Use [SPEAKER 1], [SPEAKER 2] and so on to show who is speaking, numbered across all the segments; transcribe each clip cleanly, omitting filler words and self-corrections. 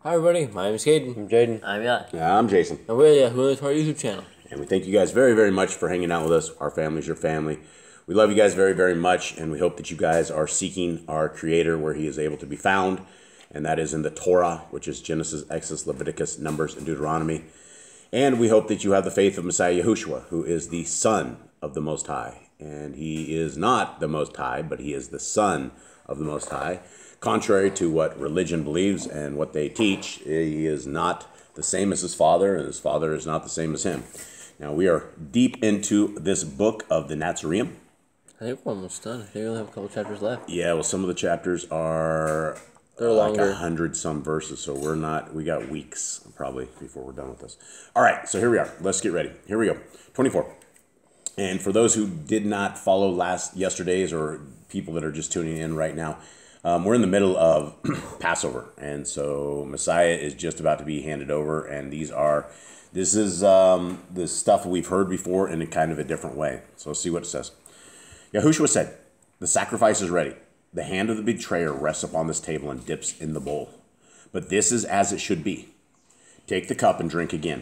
[SPEAKER 1] Hi everybody, my name is Caden.
[SPEAKER 2] I'm Jaden.
[SPEAKER 1] I'm Yacht.
[SPEAKER 3] Yeah, I'm Jason.
[SPEAKER 1] And we're the Torah YouTube channel.
[SPEAKER 3] And we thank you guys very, very much for hanging out with us. Our family is your family. We love you guys very, very much, and we hope that you guys are seeking our Creator where He is able to be found, and that is in the Torah, which is Genesis, Exodus, Leviticus, Numbers, and Deuteronomy. And we hope that you have the faith of Messiah Yahushua, who is the Son of the Most High. And He is not the Most High, but He is the Son of the Most High. Contrary to what religion believes and what they teach, He is not the same as His Father, and His Father is not the same as Him. Now, we are deep into this book of the Natsarim.
[SPEAKER 1] I think we're almost done. I think we only have a couple chapters left.
[SPEAKER 3] Yeah, well, some of the chapters are
[SPEAKER 1] They're
[SPEAKER 3] like
[SPEAKER 1] longer.
[SPEAKER 3] 100-some verses, so we got weeks probably before we're done with this. All right, so here we are. Let's get ready. Here we go. 24. And for those who did not follow yesterday's or people that are just tuning in right now, we're in the middle of Passover, and so Messiah is just about to be handed over, and this is the stuff we've heard before in a kind of a different way. So let's see what it says. Yahushua said, "The sacrifice is ready. The hand of the betrayer rests upon this table and dips in the bowl. But this is as it should be. Take the cup and drink again.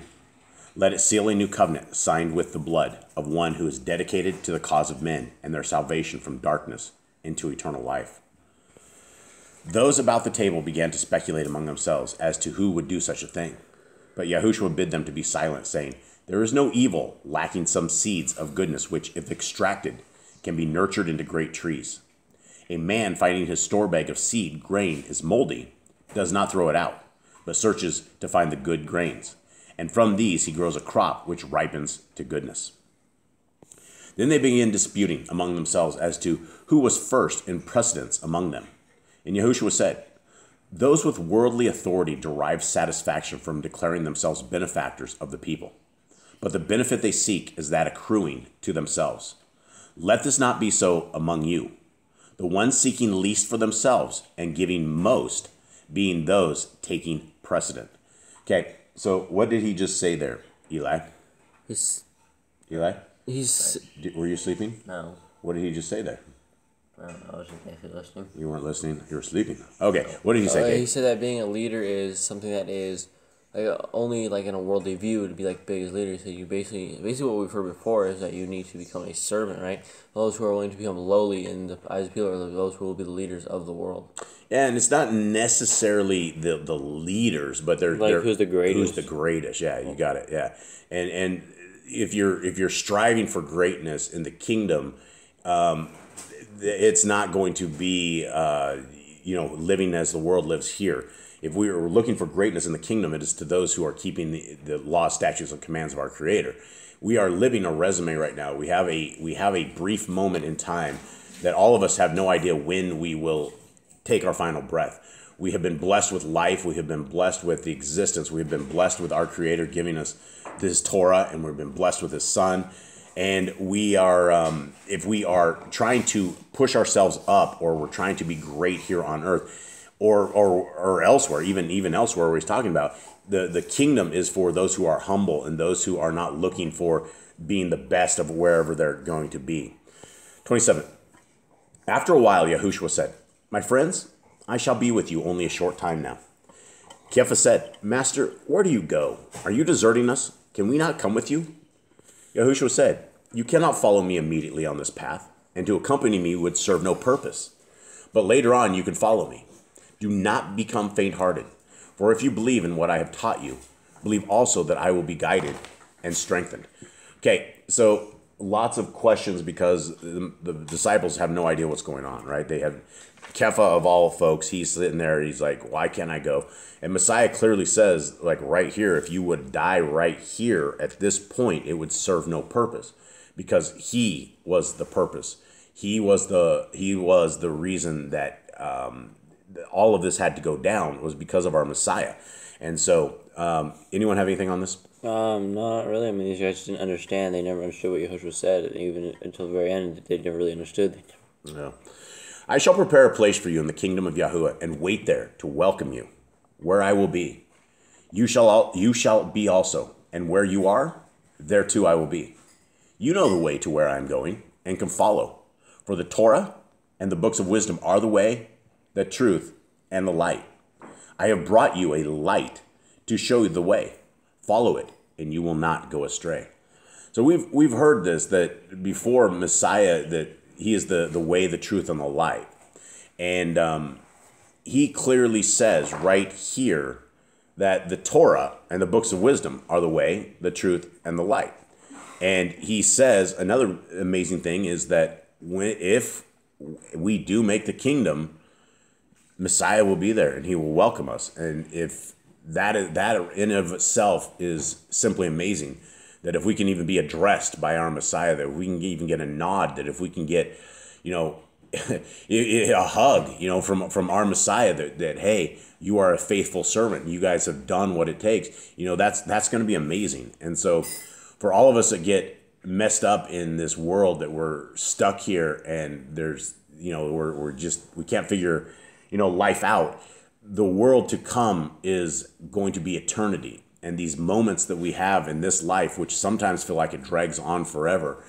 [SPEAKER 3] Let it seal a new covenant signed with the blood of one who is dedicated to the cause of men and their salvation from darkness into eternal life." Those about the table began to speculate among themselves as to who would do such a thing. But Yahushua bid them to be silent, saying, "There is no evil lacking some seeds of goodness which, if extracted, can be nurtured into great trees. A man finding his store bag of seed grain is moldy, does not throw it out, but searches to find the good grains. And from these he grows a crop which ripens to goodness." Then they began disputing among themselves as to who was first in precedence among them. And Yahushua said, "Those with worldly authority derive satisfaction from declaring themselves benefactors of the people. But the benefit they seek is that accruing to themselves. Let this not be so among you. The ones seeking least for themselves and giving most being those taking precedent." Okay, so what did he just say there, Eli? Were you sleeping?
[SPEAKER 1] No.
[SPEAKER 3] What did he just say there?
[SPEAKER 1] I don't know. I wasn't actually listening.
[SPEAKER 3] You weren't listening? You were sleeping. Okay, what did he say, Kate?
[SPEAKER 1] He said that being a leader is something that is only like in a worldly view to be like big as leader. So you basically what we've heard before is that you need to become a servant, right? Those who are willing to become lowly in the eyes of people are those who will be the leaders of the world.
[SPEAKER 3] Yeah, and it's not necessarily the leaders, but they're
[SPEAKER 1] who's the greatest.
[SPEAKER 3] Who's the greatest? Yeah, you got it. Yeah, and if you're striving for greatness in the kingdom, it's not going to be living as the world lives here. If we are looking for greatness in the kingdom, it is to those who are keeping the law, statutes, and commands of our Creator. We are living a resume right now. We have a brief moment in time that all of us have no idea when we will take our final breath. We have been blessed with life. We have been blessed with the existence. We have been blessed with our Creator giving us this Torah, and we've been blessed with His Son. And we are, if we are trying to push ourselves up, or we're trying to be great here on earth, or elsewhere, even elsewhere where he's talking about, the kingdom is for those who are humble and those who are not looking for being the best of wherever they're going to be. 27. After a while, Yahushua said, "My friends, I shall be with you only a short time now." Kepha said, "Master, where do you go? Are you deserting us? Can we not come with you?" Yahushua said, "You cannot follow me immediately on this path, and to accompany me would serve no purpose. But later on you can follow me. Do not become faint-hearted, for if you believe in what I have taught you, believe also that I will be guided and strengthened." Okay, so lots of questions because the disciples have no idea what's going on, right? They have Kepha of all folks. He's sitting there. He's like, "Why can't I go?" And Messiah clearly says, like right here, if you would die right here at this point, it would serve no purpose, because He was the purpose. He was the reason that all of this had to go down, was because of our Messiah. And so, anyone have anything on this?
[SPEAKER 2] Not really. I mean, these guys didn't understand. They never understood what Yahushua said, and even until the very end, they never really understood.
[SPEAKER 3] Yeah. "I shall prepare a place for you in the kingdom of Yahuwah, and wait there to welcome you, where I will be. You shall be also, and where you are, there too I will be. You know the way to where I am going, and can follow. For the Torah and the books of wisdom are the way, the truth, and the light. I have brought you a light to show you the way. Follow it, and you will not go astray. So we've heard this, that before Messiah, that he is the way, the truth, and the light. And he clearly says right here that the Torah and the books of wisdom are the way, the truth, and the light. And he says another amazing thing is that if we do make the kingdom, Messiah will be there and he will welcome us. And if that in of itself is simply amazing, that if we can even be addressed by our Messiah, that we can even get a nod, that if we can get, a hug, from our Messiah, that hey, you are a faithful servant. You guys have done what it takes. That's going to be amazing. And so for all of us that get messed up in this world, that we're stuck here and there's, we can't figure, life out. The world to come is going to be eternity. And these moments that we have in this life, which sometimes feel like it drags on forever,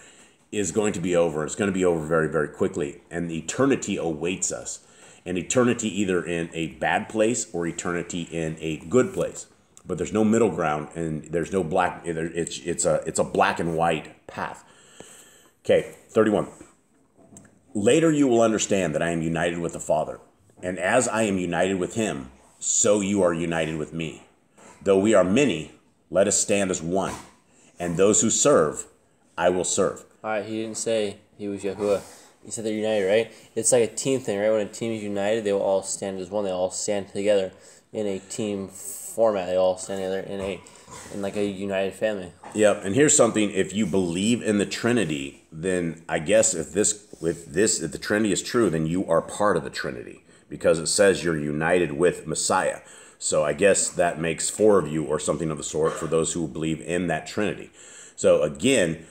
[SPEAKER 3] is going to be over. It's going to be over very, very quickly. And the eternity awaits us. And eternity either in a bad place or eternity in a good place. But there's no middle ground, and there's no black. It's a black and white path. Okay, 31. Later you will understand that I am united with the Father. And as I am united with him, so you are united with me. Though we are many, let us stand as one. And those who serve, I will serve.
[SPEAKER 1] All right, he didn't say he was Yahuwah. He said they're united, right? It's like a team thing, right? When a team is united, they will all stand as one. They all stand together in a team format. They all stand together in like a united family.
[SPEAKER 3] Yep. And here's something: if you believe in the Trinity, then I guess if the Trinity is true, then you are part of the Trinity, because it says you're united with Messiah. So I guess that makes 4 of you or something of the sort for those who believe in that Trinity. So again,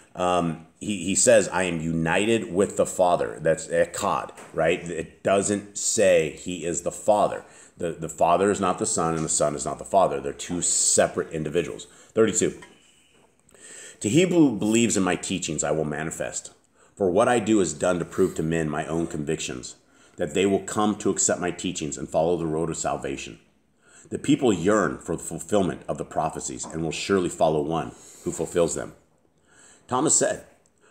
[SPEAKER 3] he says, I am united with the Father. That's echad, right? It doesn't say he is the Father. The Father is not the Son, and the Son is not the Father. They're 2 separate individuals. 32. To he who believes in my teachings, I will manifest. For what I do is done to prove to men my own convictions, that they will come to accept my teachings and follow the road of salvation. The people yearn for the fulfillment of the prophecies and will surely follow one who fulfills them. Thomas said,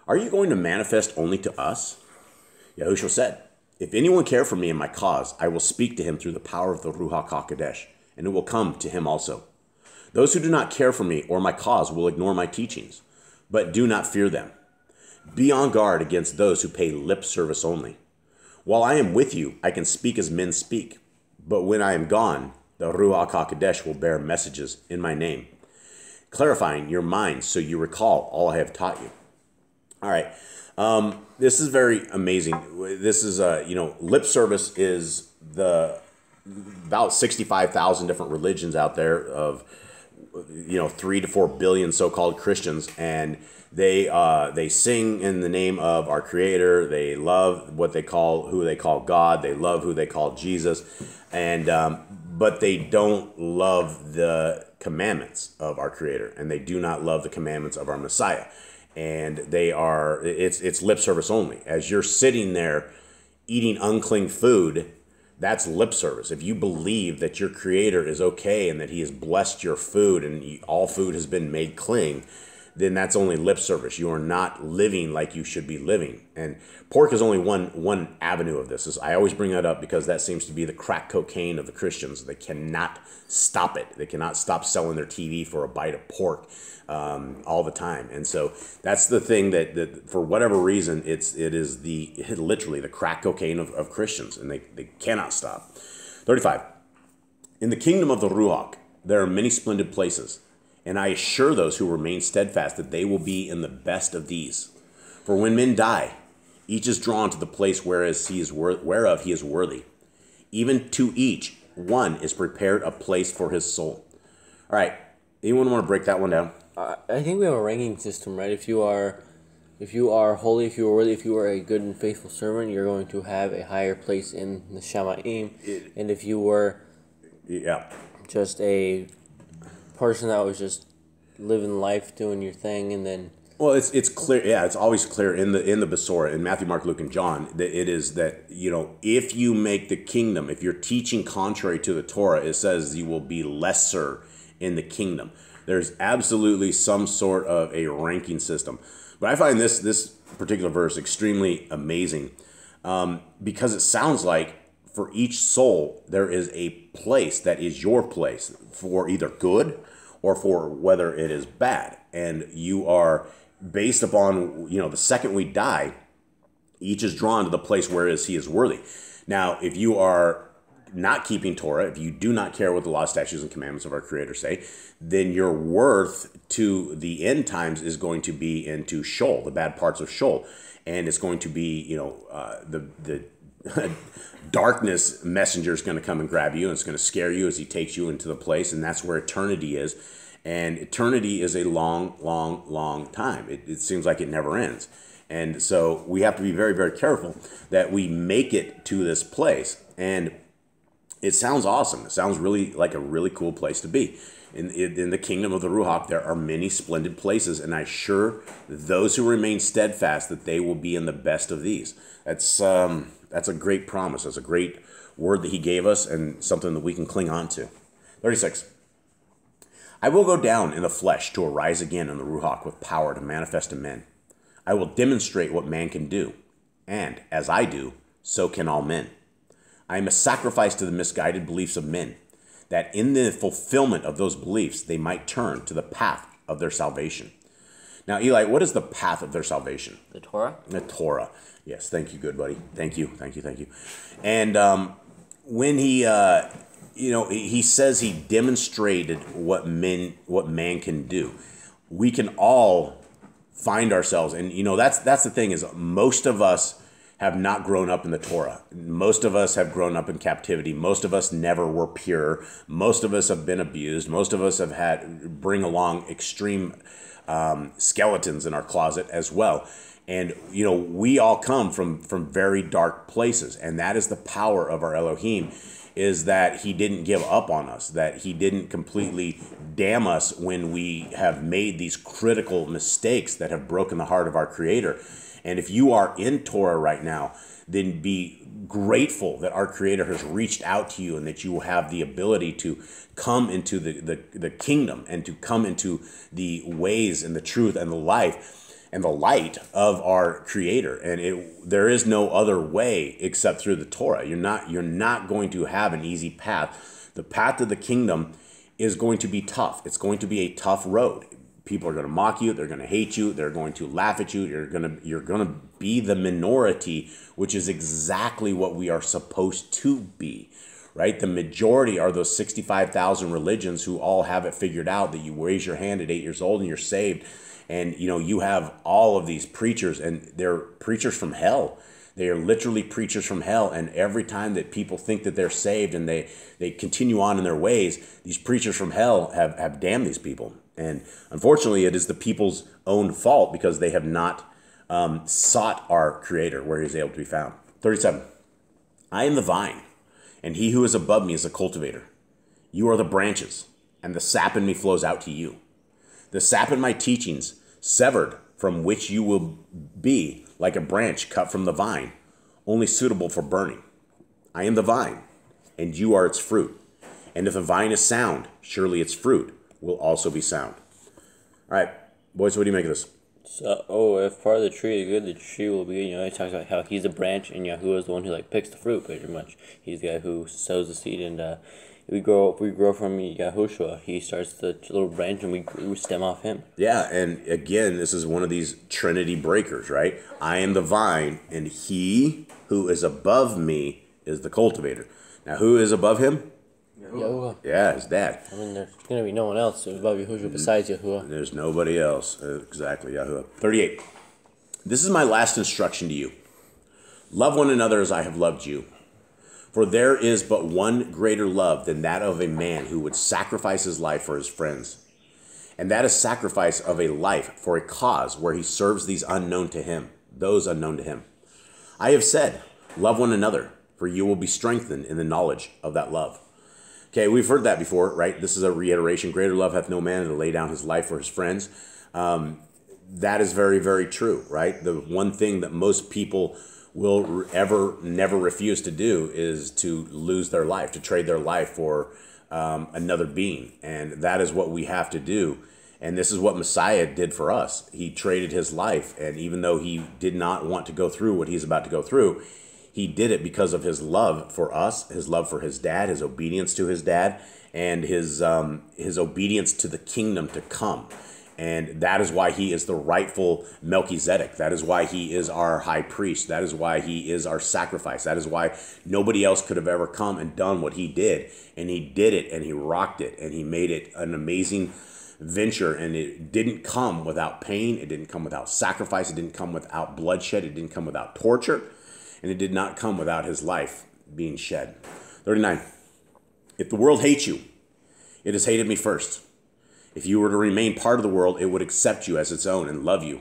[SPEAKER 3] are you going to manifest only to us? Yahushua said, if anyone care for me and my cause, I will speak to him through the power of the Ruach HaKodesh, and it will come to him also. Those who do not care for me or my cause will ignore my teachings, but do not fear them. Be on guard against those who pay lip service only. While I am with you, I can speak as men speak, but when I am gone, the Ruach HaKodesh will bear messages in my name, clarifying your minds so you recall all I have taught you. All right. This is very amazing. This is, lip service is about 65,000 different religions out there of, 3 to 4 billion so-called Christians. And they sing in the name of our Creator. They love who they call God. They love who they call Jesus. And, but they don't love the commandments of our Creator. And they do not love the commandments of our Messiah. And it's lip service only. As you're sitting there eating unclean food, that's lip service. If you believe that your Creator is okay and that he has blessed your food and all food has been made clean, then that's only lip service. You are not living like you should be living. And pork is only one avenue of this. I always bring that up because that seems to be the crack cocaine of the Christians. They cannot stop it. They cannot stop selling their TV for a bite of pork all the time. And so that's the thing that for whatever reason, it is literally the crack cocaine of Christians, and they cannot stop. 35. In the kingdom of the Ruach, there are many splendid places. And I assure those who remain steadfast that they will be in the best of these. For when men die, each is drawn to the place whereof he is worthy. Even to each one is prepared a place for his soul. All right. Anyone want to break that one down?
[SPEAKER 1] I think we have a ranking system, right? If you are holy, if you are worthy, if you are a good and faithful servant, you're going to have a higher place in the Shamaim. And if you were just a person that was just living life, doing your thing, and then
[SPEAKER 3] Well, it's clear. Yeah, it's always clear in the Besorah, in Matthew, Mark, Luke, and John, that it is that, if you make the kingdom, if you're teaching contrary to the Torah, it says you will be lesser in the kingdom. There's absolutely some sort of a ranking system. But I find this particular verse extremely amazing because it sounds like for each soul, there is a place that is your place for either good or for whether it is bad. And you are based upon, the second we die, each is drawn to the place where he is worthy. Now, if you are not keeping Torah, if you do not care what the law, statutes, and commandments of our Creator say, then your worth to the end times is going to be into Sheol, the bad parts of Sheol. And it's going to be, the darkness messenger is going to come and grab you, and it's going to scare you as he takes you into the place, and that's where eternity is. And eternity is a long, long, long time. It seems like it never ends. And so we have to be very, very careful that we make it to this place. And it sounds awesome. It sounds really like a really cool place to be. In the kingdom of the Ruach, there are many splendid places, and I assure those who remain steadfast that they will be in the best of these. That's a great promise. That's a great word that he gave us, and something that we can cling on to. 36. I will go down in the flesh to arise again in the Ruach with power to manifest to men. I will demonstrate what man can do, and as I do, so can all men. I am a sacrifice to the misguided beliefs of men, that in the fulfillment of those beliefs, they might turn to the path of their salvation. Now, Eli, what is the path of their salvation?
[SPEAKER 1] The Torah?
[SPEAKER 3] The Torah. Yes, thank you, good buddy. Thank you. And when he says he demonstrated what man can do. We can all find ourselves, and that's the thing, is most of us have not grown up in the Torah. Most of us have grown up in captivity. Most of us never were pure. Most of us have been abused. Most of us have bring along extreme skeletons in our closet as well. And, we all come from very dark places. And that is the power of our Elohim, is that he didn't give up on us, that he didn't completely damn us when we have made these critical mistakes that have broken the heart of our Creator. And if you are in Torah right now, then be grateful that our Creator has reached out to you and that you have the ability to come into the kingdom and to come into the ways and the truth and the life and the light of our Creator. And there is no other way except through the Torah. You're not going to have an easy path. The path to the kingdom is going to be tough. It's going to be a tough road. People are going to mock you. They're going to hate you. They're going to laugh at you. You're going to be the minority, which is exactly what we are supposed to be, right? The majority are those 65,000 religions who all have it figured out, that you raise your hand at 8 years old and you're saved. And, you have all of these preachers, and they're preachers from hell. They are literally preachers from hell. And every time that people think that they're saved and they continue on in their ways, these preachers from hell have damned these people. And unfortunately, it is the people's own fault because they have not sought our Creator where he is able to be found. 37. I am the vine, and he who is above me is the cultivator. You are the branches, and the sap in me flows out to you. The sap in my teachings, severed from which you will be like a branch cut from the vine, only suitable for burning. I am the vine, and you are its fruit. And if the vine is sound, surely its fruit will also be sound. All right, boys, what do you make of this?
[SPEAKER 2] So, if part of the tree is good, the tree will be, he talks about how he's a branch and Yahuwah is the one who picks the fruit, pretty much. He's the guy who sows the seed, and we grow from Yahushua. He starts the little branch and we stem off him.
[SPEAKER 3] Yeah, and again, this is one of these Trinity breakers, right? I am the vine, and he who is above me is the cultivator. Now, who is above him?
[SPEAKER 1] Yahuwah.
[SPEAKER 3] Yeah, his dad.
[SPEAKER 1] I mean, there's going to be no one else above Yahushua besides Yahuwah.
[SPEAKER 3] There's nobody else. Exactly, Yahuwah. 38. This is my last instruction to you. Love one another as I have loved you. For there is but one greater love than that of a man who would sacrifice his life for his friends. And that is sacrifice of a life for a cause where he serves those unknown to him. I have said, love one another, for you will be strengthened in the knowledge of that love. Okay, we've heard that before, right? This is a reiteration. Greater love hath no man to lay down his life for his friends. that is very, very true, right? The one thing that most people will never refuse to do is to lose their life, to trade their life for another being. And that is what we have to do. And this is what Messiah did for us. He traded his life. And even though he did not want to go through what he's about to go through, he did it because of his love for us, his love for his dad, his obedience to his dad, and his obedience to the kingdom to come. And that is why he is the rightful Melchizedek. That is why he is our high priest. That is why he is our sacrifice. That is why nobody else could have ever come and done what he did. And he did it, and he rocked it, and he made it an amazing venture. And it didn't come without pain. It didn't come without sacrifice. It didn't come without bloodshed. It didn't come without torture. And it did not come without his life being shed. 39. If the world hates you, it has hated me first. If you were to remain part of the world, it would accept you as its own and love you.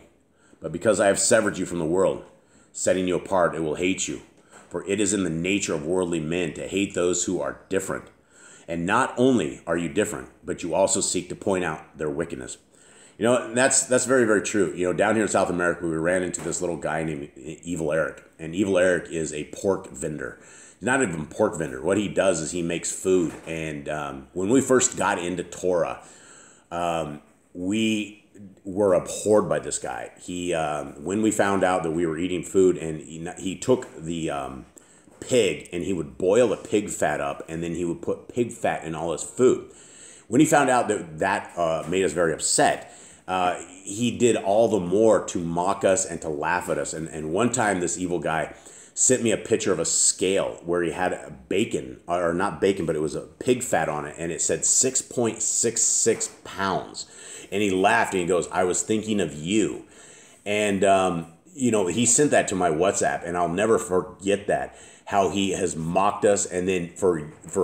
[SPEAKER 3] But because I have severed you from the world, setting you apart, it will hate you. For it is in the nature of worldly men to hate those who are different. And not only are you different, but you also seek to point out their wickedness. You know, that's very, very true. You know, down here in South America, we ran into this little guy named Evil Eric. And Evil Eric is a pork vendor. He's not even a pork vendor. What he does is he makes food. And when we first got into Torah, we were abhorred by this guy. He, when we found out that we were eating food, and he took the pig and he would boil the pig fat up, and then he would put pig fat in all his food. When he found out that made us very upset, he did all the more to mock us and to laugh at us. And one time, this evil guy sent me a picture of a scale where he had bacon, or not bacon, but it was a pig fat on it, and it said 6.66 pounds. And he laughed and he goes, "I was thinking of you." And, you know, he sent that to my WhatsApp, and I'll never forget that, how he has mocked us. And then for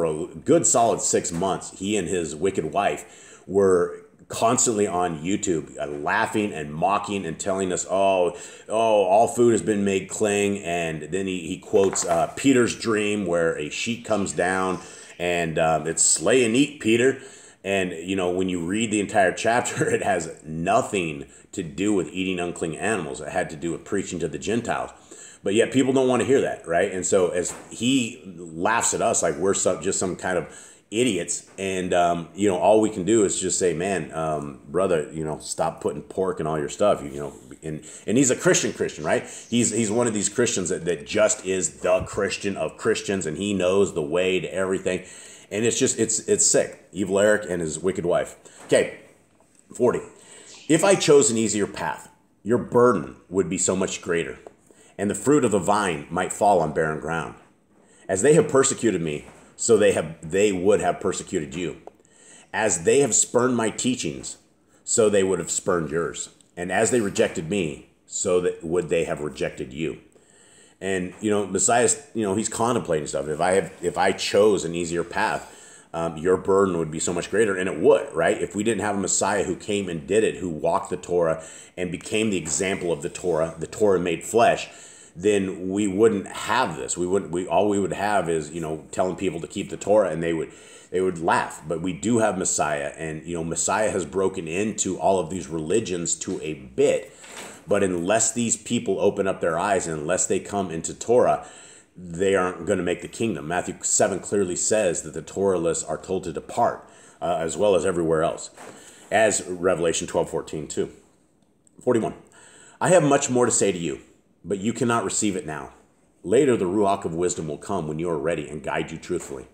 [SPEAKER 3] a good solid 6 months, he and his wicked wife were constantly on YouTube laughing and mocking and telling us, oh, all food has been made cling. And then he quotes Peter's dream where a sheet comes down and it's slay and eat, Peter. And, you know, when you read the entire chapter, it has nothing to do with eating unclean animals. It had to do with preaching to the Gentiles. But yet people don't want to hear that, right? And so as he laughs at us like we're just some kind of idiots, and you know, all we can do is just say, man, brother, you know, stop putting pork in all your stuff, you know. And he's a Christian, right? He's one of these Christians that just is the Christian of Christians, and he knows the way to everything. And it's just it's sick. Evil Eric and his wicked wife. Okay, 40. If I chose an easier path, your burden would be so much greater, and the fruit of the vine might fall on barren ground. As they have persecuted me, so they would have persecuted you. As they have spurned my teachings, so they would have spurned yours. And as they rejected me, so would they have rejected you. And, you know, Messiah, you know, he's contemplating stuff. If I chose an easier path, your burden would be so much greater. And it would, right? If we didn't have a Messiah who came and did it, who walked the Torah and became the example of the Torah made flesh, then we wouldn't have this. All we would have is, you know, telling people to keep the Torah, and they would laugh. But we do have Messiah, and, you know, Messiah has broken into all of these religions to a bit. But unless these people open up their eyes, and unless they come into Torah, they aren't going to make the kingdom. Matthew 7 clearly says that the Torahless are told to depart, as well as everywhere else, as Revelation 12:14 too. 41. I have much more to say to you, but you cannot receive it now. Later, the Ruach of wisdom will come when you are ready and guide you truthfully.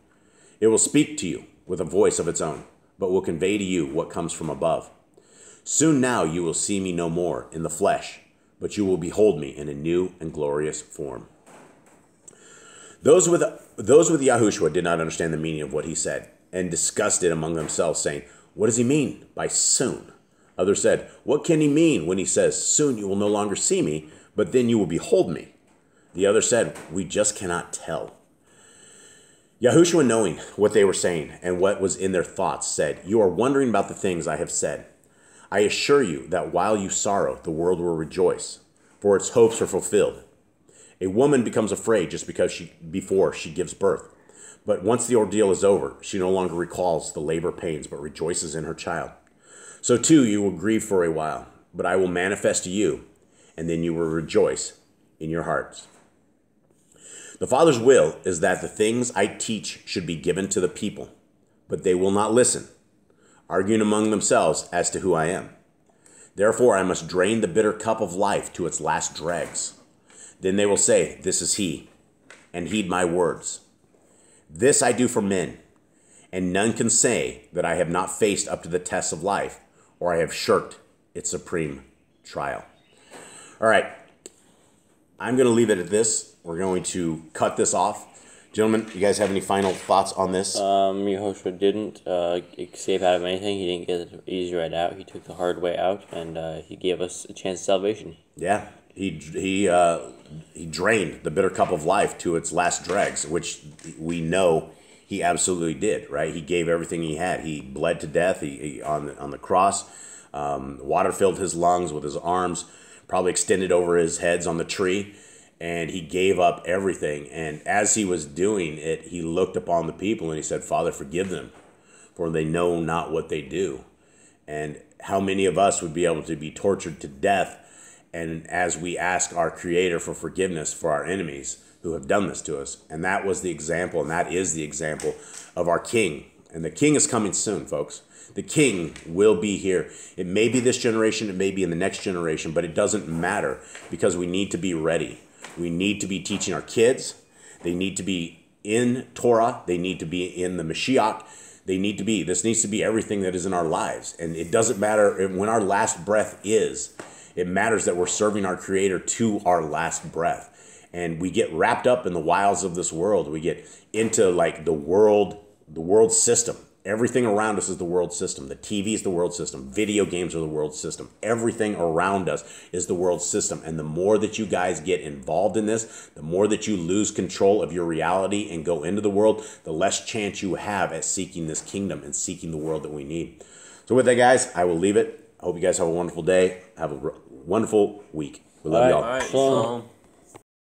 [SPEAKER 3] It will speak to you with a voice of its own, but will convey to you what comes from above. Soon now you will see me no more in the flesh, but you will behold me in a new and glorious form. Those with YHWH did not understand the meaning of what he said, and discussed it among themselves, saying, "What does he mean by soon?" Others said, "What can he mean when he says, 'Soon you will no longer see me, but then you will behold me'?" The other said, "We just cannot tell." YHWH, knowing what they were saying and what was in their thoughts, said, "You are wondering about the things I have said. I assure you that while you sorrow, the world will rejoice, for its hopes are fulfilled. A woman becomes afraid just before she gives birth. But once the ordeal is over, she no longer recalls the labor pains, but rejoices in her child. So too you will grieve for a while. but I will manifest to you, and then you will rejoice in your hearts. The Father's will is that the things I teach should be given to the people, but they will not listen, arguing among themselves as to who I am. Therefore I must drain the bitter cup of life to its last dregs. Then they will say, this is he, and heed my words. This I do for men, and none can say that I have not faced up to the test of life, or I have shirked its supreme trial. All right, I'm going to leave it at this. We're going to cut this off. Gentlemen, you guys have any final thoughts on this?
[SPEAKER 2] Yehoshua didn't escape out of anything. He didn't get the easy right out. He took the hard way out, and he gave us a chance of salvation.
[SPEAKER 3] Yeah, he drained the bitter cup of life to its last dregs, which we know he absolutely did. Right? He gave everything he had. He bled to death. He on the cross. Water filled his lungs with his arms, probably extended over his heads on the tree. And he gave up everything. And as he was doing it, he looked upon the people and he said, Father, forgive them, for they know not what they do. And how many of us would be able to be tortured to death, and as we ask our Creator for forgiveness for our enemies who have done this to us? And that was the example, and that is the example of our King. And the King is coming soon, folks. The King will be here. It may be this generation, it may be in the next generation, but it doesn't matter, because we need to be ready. We need to be teaching our kids. They need to be in Torah. They need to be in the Mashiach. This needs to be everything that is in our lives. And it doesn't matter when our last breath is. It matters that we're serving our Creator to our last breath. And we get wrapped up in the wiles of this world. We get into like the world system. Everything around us is the world system. The TV is the world system. Video games are the world system. Everything around us is the world system. And the more that you guys get involved in this, the more that you lose control of your reality and go into the world, the less chance you have at seeking this kingdom and seeking the world that we need. So with that, guys, I will leave it. I hope you guys have a wonderful day. Have a wonderful week. We love y'all.
[SPEAKER 1] All right, Shalom.